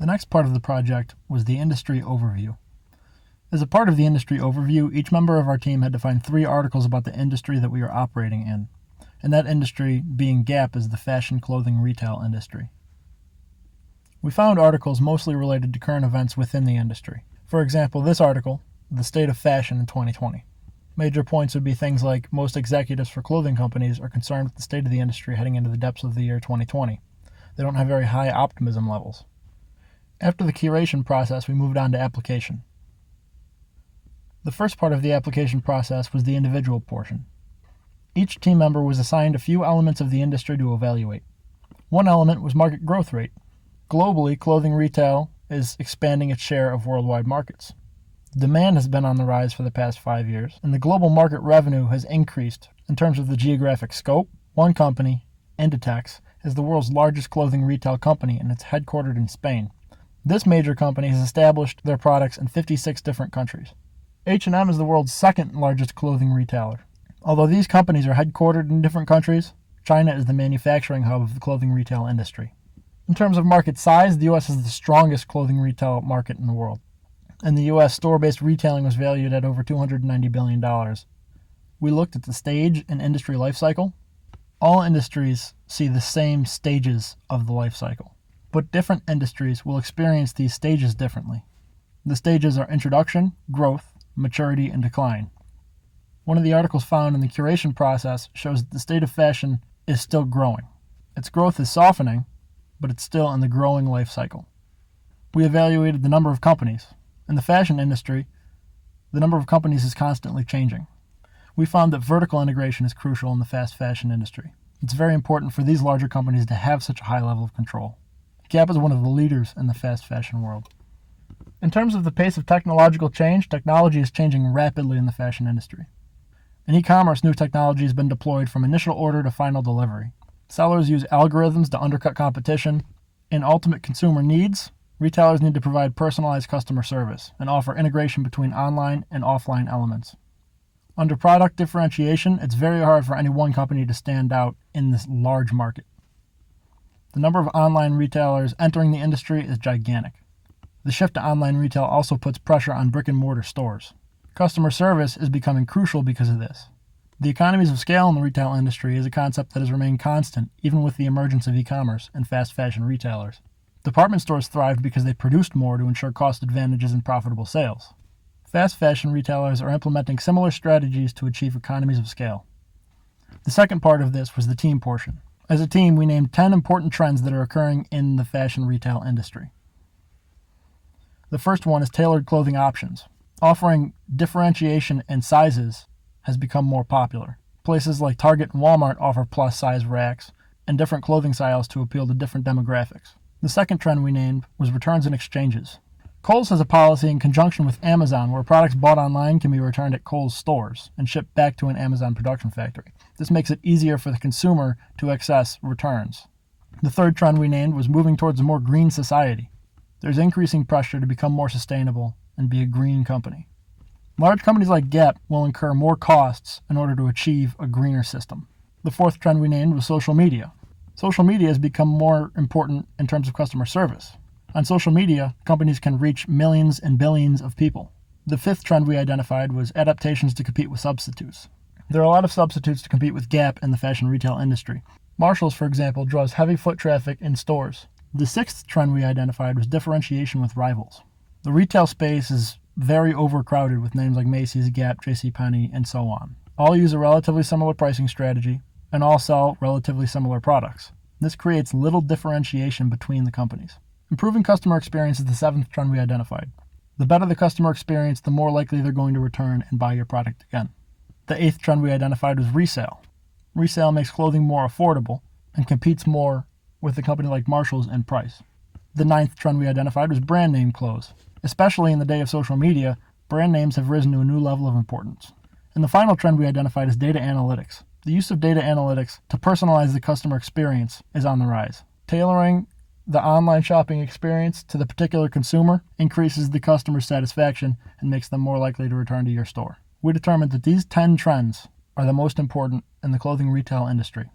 The next part of the project was the industry overview. As a part of the industry overview, each member of our team had to find 3 articles about the industry that we are operating in, and that industry being Gap is the fashion clothing retail industry. We found articles mostly related to current events within the industry. For example, this article, The State of Fashion in 2020. Major points would be things like most executives for clothing companies are concerned with the state of the industry heading into the depths of the year 2020. They don't have very high optimism levels. After the curation process, we moved on to application. The first part of the application process was the individual portion. Each team member was assigned a few elements of the industry to evaluate. One element was market growth rate. Globally, clothing retail is expanding its share of worldwide markets. Demand has been on the rise for the past 5 years, and the global market revenue has increased. In terms of the geographic scope, one company, Inditex, is the world's largest clothing retail company, and it's headquartered in Spain. This major company has established their products in 56 different countries. H&M is the world's second largest clothing retailer. Although these companies are headquartered in different countries, China is the manufacturing hub of the clothing retail industry. In terms of market size, the U.S. is the strongest clothing retail market in the world. In the U.S., store-based retailing was valued at over $290 billion. We looked at the stage and industry life cycle. All industries see the same stages of the life cycle, but different industries will experience these stages differently. The stages are introduction, growth, maturity, and decline. One of the articles found in the curation process shows that the state of fashion is still growing. Its growth is softening, but it's still in the growing life cycle. We evaluated the number of companies. In the fashion industry, the number of companies is constantly changing. We found that vertical integration is crucial in the fast fashion industry. It's very important for these larger companies to have such a high level of control. Gap is one of the leaders in the fast fashion world. In terms of the pace of technological change, technology is changing rapidly in the fashion industry. In e-commerce, new technology has been deployed from initial order to final delivery. Sellers use algorithms to undercut competition. In ultimate consumer needs, retailers need to provide personalized customer service and offer integration between online and offline elements. Under product differentiation, it's very hard for any one company to stand out in this large market. The number of online retailers entering the industry is gigantic. The shift to online retail also puts pressure on brick-and-mortar stores. Customer service is becoming crucial because of this. The economies of scale in the retail industry is a concept that has remained constant even with the emergence of e-commerce and fast fashion retailers. Department stores thrived because they produced more to ensure cost advantages and profitable sales. Fast fashion retailers are implementing similar strategies to achieve economies of scale. The second part of this was the team portion. As a team, we named 10 important trends that are occurring in the fashion retail industry. The first one is tailored clothing options. Offering differentiation in sizes has become more popular. Places like Target and Walmart offer plus-size racks and different clothing styles to appeal to different demographics. The second trend we named was returns and exchanges. Kohl's has a policy in conjunction with Amazon where products bought online can be returned at Kohl's stores and shipped back to an Amazon production factory. This makes it easier for the consumer to access returns. The third trend we named was moving towards a more green society. There's increasing pressure to become more sustainable and be a green company. Large companies like Gap will incur more costs in order to achieve a greener system. The fourth trend we named was social media. Social media has become more important in terms of customer service. On social media, companies can reach millions and billions of people. The fifth trend we identified was adaptations to compete with substitutes. There are a lot of substitutes to compete with Gap in the fashion retail industry. Marshalls, for example, draws heavy foot traffic in stores. The sixth trend we identified was differentiation with rivals. The retail space is very overcrowded with names like Macy's, Gap, JCPenney, and so on. All use a relatively similar pricing strategy and all sell relatively similar products. This creates little differentiation between the companies. Improving customer experience is the seventh trend we identified. The better the customer experience, the more likely they're going to return and buy your product again. The eighth trend we identified was resale. Resale makes clothing more affordable and competes more with a company like Marshalls in price. The ninth trend we identified was brand name clothes. Especially in the day of social media, brand names have risen to a new level of importance. And the final trend we identified is data analytics. The use of data analytics to personalize the customer experience is on the rise. Tailoring the online shopping experience to the particular consumer increases the customer's satisfaction and makes them more likely to return to your store. We determined that these 10 trends are the most important in the clothing retail industry.